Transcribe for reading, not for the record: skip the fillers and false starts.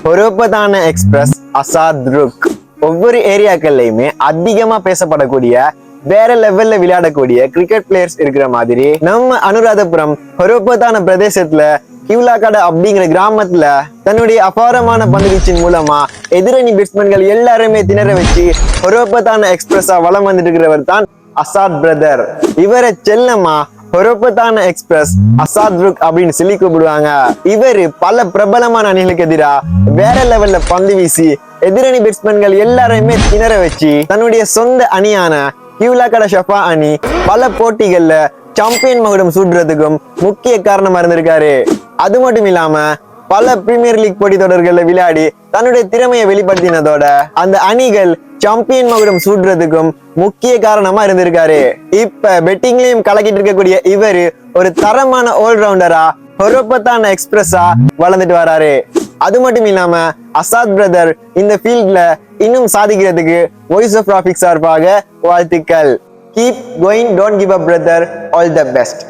ஹொரோபதான express, Azad ருக் ஒவ்வொரு ஏரியாக்கள்லயுமே அதிகமா பேசப்படக்கூடிய வேற லெவல்ல விளையாடக்கூடிய கிரிக்கெட் பிளேயர்ஸ் இருக்கிற மாதிரி நம்ம அனுராதபுரம் ஹொரோபதான பிரதேசத்துல கிவ்லாகடா அப்படிங்கிற கிராமத்துல தன்னுடைய அபாரமான பந்துவீச்சின் மூலமா எதிரணி பேட்ஸ்மேன்கள் எல்லாருமே திணற வச்சு ஹொரோபதான எக்ஸ்பிரஸா வலம் வந்துட்டு இருக்கிறவர் தான் அசாத் பிரதர். இவரை செல்லமா ஹொரோபதான எக்ஸ்பிரஸ், அசாத் ருக் அப்படின்னு சொல்லி கூப்பிடுவாங்க. இவரு பல பிரபலமான அணிகளுக்கு எதிராக வேற லெவல்ல பந்து வீசி எதிரணி பேட்ஸ்மேன்கள் எல்லாரையுமே திணற வச்சு தன்னுடைய சொந்த அணியான கிவ்லாகடா ஷஃபா அணி பல போட்டிகள்ல சாம்பியன் மகுடம் சூடுறதுக்கும் முக்கிய காரணமா இருந்திருக்காரு. அது மட்டும் இல்லாம பல பிரீமியர் லீக் போட்டி தொடர்கள்ல விளையாடி தன்னுடைய திறமையை வெளிப்படுத்தினதோட அந்த அணிகள் சாம்பியன் மகுடம் சூடுறதுக்கும் முக்கிய காரணமா இருந்திருக்காரு. இப்ப பெட்டிங்லயும் கலக்கிட்டு இருக்கக்கூடிய இவரு ஒரு தரமான ஆல்ரவுண்டரா ஹொரோபதான எக்ஸ்பிரஸா வளர்ந்துட்டு வராரு. அது மட்டும் இல்லாம அசாத் பிரதர் இந்த ஃபீல்ட்ல இன்னும் சாதிக்கிறதுக்கு வாய்ஸ் ஆஃப் ராஃபிக் சார்பாக வாழ்த்துக்கள். Keep going, don't give up brother, all the best.